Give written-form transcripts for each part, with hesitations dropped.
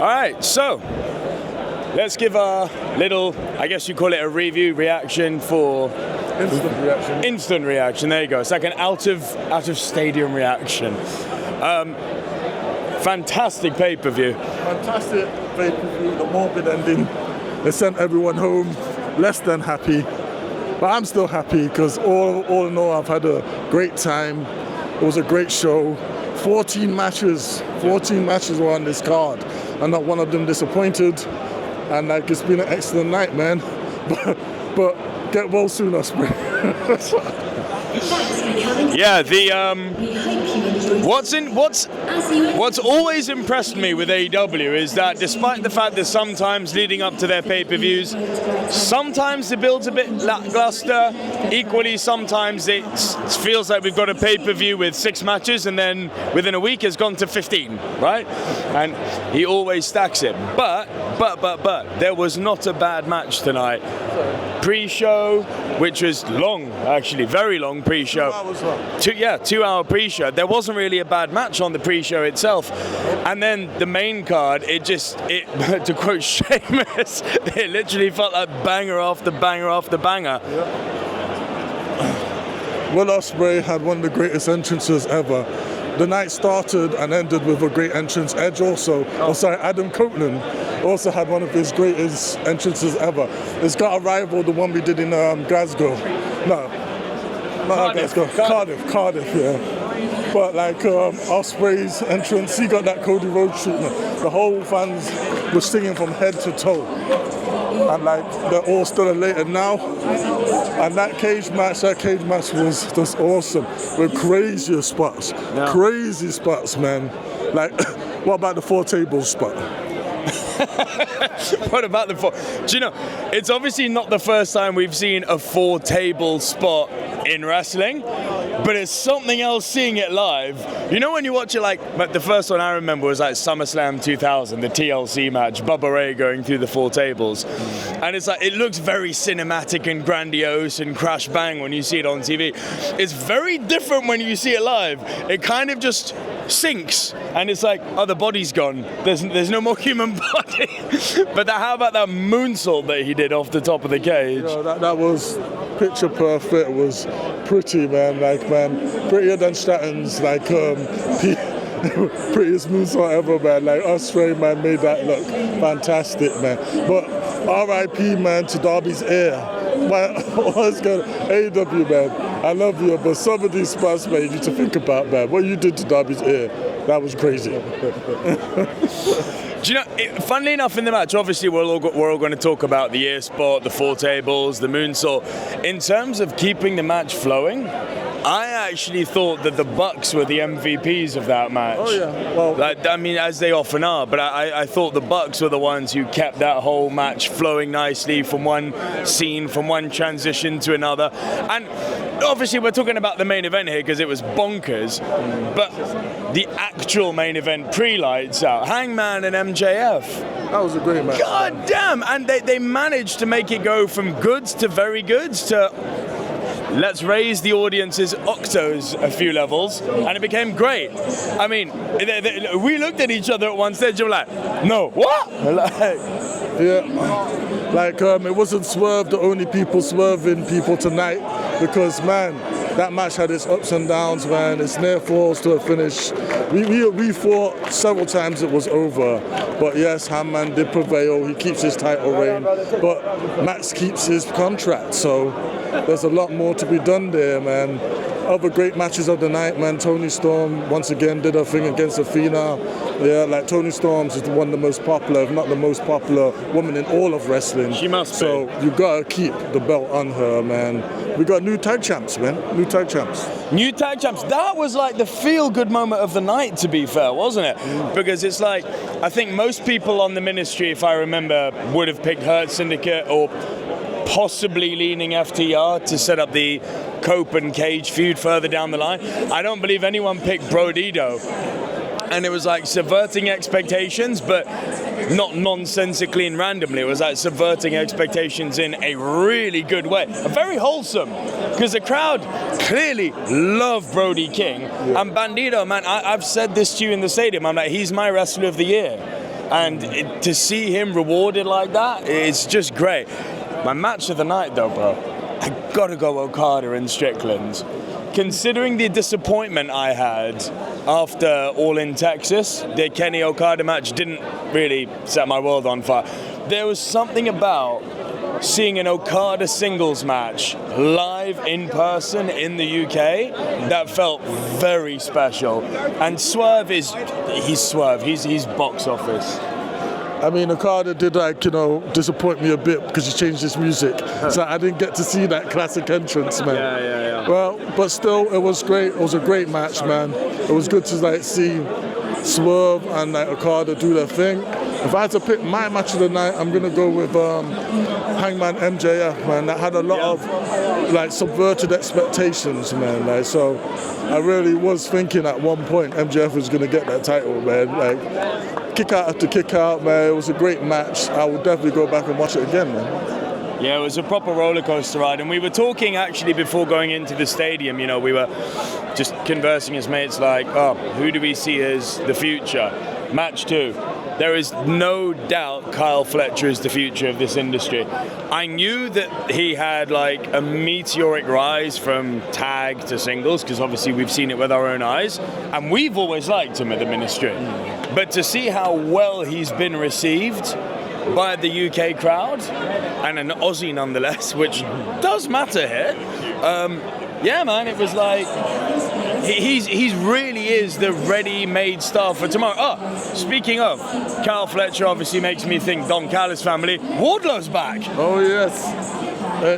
All right, so let's give a little, I guess you call it a review reaction for instant reaction. There you go. It's like an out of stadium reaction. Fantastic pay-per-view. Fantastic pay-per-view. The morbid ending. They sent everyone home less than happy, but I'm still happy because all in all, I've had a great time. It was a great show. 14 matches were on this card, and not one of them disappointed. And like, it's been an excellent night, man. But get well soon, Osprey. Yeah, what's always impressed me with AEW is that despite the fact that sometimes leading up to their pay-per-views, sometimes the build's a bit lackluster. Equally, sometimes it feels like we've got a pay-per-view with 6 matches and then within a week it's gone to 15, right? And he always stacks it. But there was not a bad match tonight. Pre-show, which was long, actually, very long pre-show. 2-hour pre-show. There wasn't really a bad match on the pre-show itself. And then the main card, it to quote Sheamus, it literally felt like banger after banger after banger. Will Ospreay had one of the greatest entrances ever. The night started and ended with a great entrance. Edge Adam Copeland also had one of his greatest entrances ever. It's got a rival, the one we did in Glasgow. Cardiff, yeah. But like Ospreay's entrance, he got that Cody Rhodes treatment. The whole fans were singing from head to toe. And like, they're all still elated now. And that cage match was just awesome. With crazy spots. Yeah. Crazy spots, man. Like, what about the 4 tables spot? What about the 4? Do you know, it's obviously not the first time we've seen a 4 table spot in wrestling, but it's something else seeing it live. You know when you watch it, but the first one I remember was like SummerSlam 2000, the TLC match, Bubba Ray going through the 4 tables. And it's like, it looks very cinematic and grandiose and crash bang when you see it on TV. It's very different when you see it live. It kind of just sinks and it's like, oh, the body's gone. There's no more human body. But how about that moonsault that he did off the top of the cage? You know, that was picture perfect. It was pretty, man. Prettier than Stratton's, prettiest moonsault ever, man. Like, Ospreay, man, made that look fantastic, man. But R.I.P., man, to Darby's ear. What's going on? AEW, man, I love you, but some of these spots, man, you need to think about, man. What you did to Darby's ear, that was crazy. Do you know, funnily enough, in the match, obviously we're all going to talk about the ear spot, the 4 tables, the moonsault. In terms of keeping the match flowing, I actually thought that the Bucks were the MVPs of that match. Oh, yeah. Well, as they often are, but I thought the Bucks were the ones who kept that whole match flowing nicely from one scene, from one transition to another. And obviously we're talking about the main event here because it was bonkers, but the actual main event pre-lights out, Hangman and MJF. That was a great match. God damn! And they managed to make it go from goods to very goods to let's raise the audience's octos a few levels, and it became great. I mean, we looked at each other at one stage and were like, no, what? It wasn't Swerve the only people swerving people tonight, because, man, that match had its ups and downs, man. Its near falls to a finish. We thought several times it was over, but yes, Hangman did prevail. He keeps his title reign, but Max keeps his contract, so there's a lot more to be done there, man. Other great matches of the night, man. Toni Storm once again did her thing against Athena. Yeah, like, Toni Storm's is one of the most popular, if not the most popular woman in all of wrestling. She must be. So you gotta keep the belt on her, man. We got new tag champs, man. New tag champs. New tag champs. That was like the feel-good moment of the night, to be fair, wasn't it? Because it's like, I think most people on the ministry, if I remember, would have picked Hurt Syndicate or possibly leaning FTR to set up the Cope and Cage feud further down the line. I don't believe anyone picked Brodido. And it was like subverting expectations, but not nonsensically and randomly. It was like subverting expectations in a really good way. Very wholesome, because the crowd clearly love Brody King. And Bandito, man, I've said this to you in the stadium. I'm like, he's my wrestler of the year. And to see him rewarded like that, it's just great. My match of the night though, bro, I gotta go Okada and Strickland. Considering the disappointment I had after All in Texas, the Kenny Okada match didn't really set my world on fire. There was something about seeing an Okada singles match live in person in the UK that felt very special. And Swerve he's Swerve, he's box office. I mean, Okada did, like, you know, disappoint me a bit because he changed his music. So I didn't get to see that classic entrance, man. Yeah. Well, but still, it was great. It was a great match, man. It was good to, like, see Swerve and, like, Okada do their thing. If I had to pick my match of the night, I'm going to go with Hangman MJF, man. That had a lot of, like, subverted expectations, man. Like, so I really was thinking at one point MJF was going to get that title, man. Like, kick out after kick out, man. It was a great match. I would definitely go back and watch it again, man. Yeah, it was a proper roller coaster ride, and we were talking actually before going into the stadium. You know, we were just conversing as mates, like, oh, who do we see as the future? Match 2. There is no doubt Kyle Fletcher is the future of this industry. I knew that he had like a meteoric rise from tag to singles, because obviously we've seen it with our own eyes, and we've always liked him at the ministry. But to see how well he's been received by the UK crowd, and an Aussie nonetheless, which does matter here, yeah, man, it was like he's really is the ready-made star for tomorrow. Oh, speaking of, Kyle Fletcher obviously makes me think Don Callis family. Wardlow's back. Oh yes.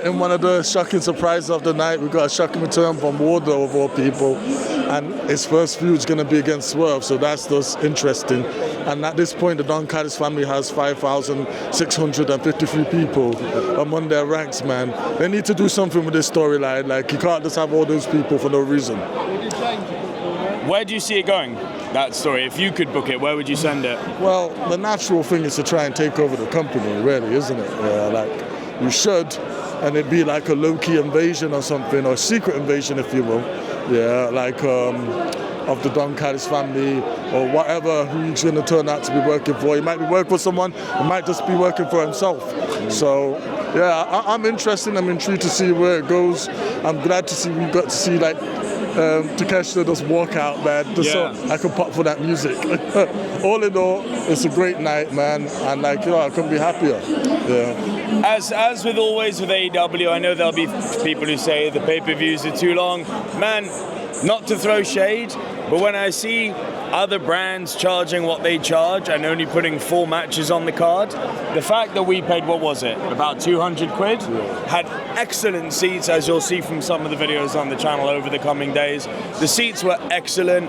In one of the shocking surprises of the night, we got a shocking return from Wardlow of all people, and his first feud's going to be against Swerve, so that's just interesting. And at this point, the Don Callis family has 5,653 people among their ranks, man. They need to do something with this storyline. Like, you can't just have all those people for no reason. Where do you see it going, that story? If you could book it, where would you send it? Well, the natural thing is to try and take over the company, really, isn't it? Yeah, like, you should, and it'd be like a low-key invasion or something, or a secret invasion, if you will. Yeah, like of the Don Callis family, or whatever, who he's going to turn out to be working for. He might be working for someone, he might just be working for himself. So, yeah, I'm interested, I'm intrigued to see where it goes. I'm glad to see we got to see, like, Takeshita just walk out, man, just so I can pop for that music. All in all, it's a great night, man, and, like, you know, I couldn't be happier. Yeah. As with always with AEW, I know there'll be people who say the pay-per-views are too long. Man, not to throw shade, but when I see other brands charging what they charge and only putting 4 matches on the card, the fact that we paid, what was it, about 200 quid, had excellent seats, as you'll see from some of the videos on the channel over the coming days. The seats were excellent,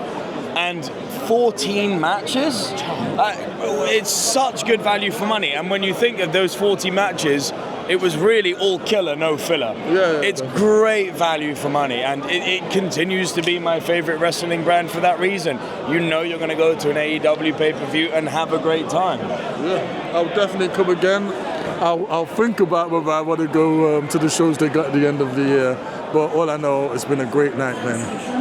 and 14 matches? It's such good value for money. And when you think of those 40 matches, it was really all killer, no filler. It's great value for money, and it continues to be my favorite wrestling brand for that reason. You know you're going to go to an AEW pay-per-view and have a great time. Yeah, I'll definitely come again. I'll think about whether I want to go to the shows they got at the end of the year, but all I know, it's been a great night, man.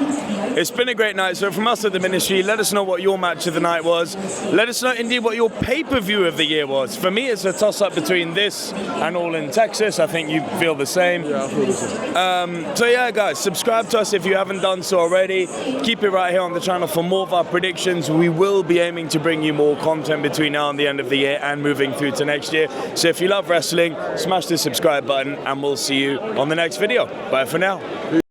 It's been a great night. So from us at the ministry, let us know what your match of the night was. Let us know indeed what your pay-per-view of the year was. For me, it's a toss-up between this and All in Texas. I think you feel the same. Yeah, I feel the same. So yeah, guys, subscribe to us if you haven't done so already. Keep it right here on the channel for more of our predictions. We will be aiming to bring you more content between now and the end of the year and moving through to next year. So if you love wrestling, smash the subscribe button and we'll see you on the next video. Bye for now.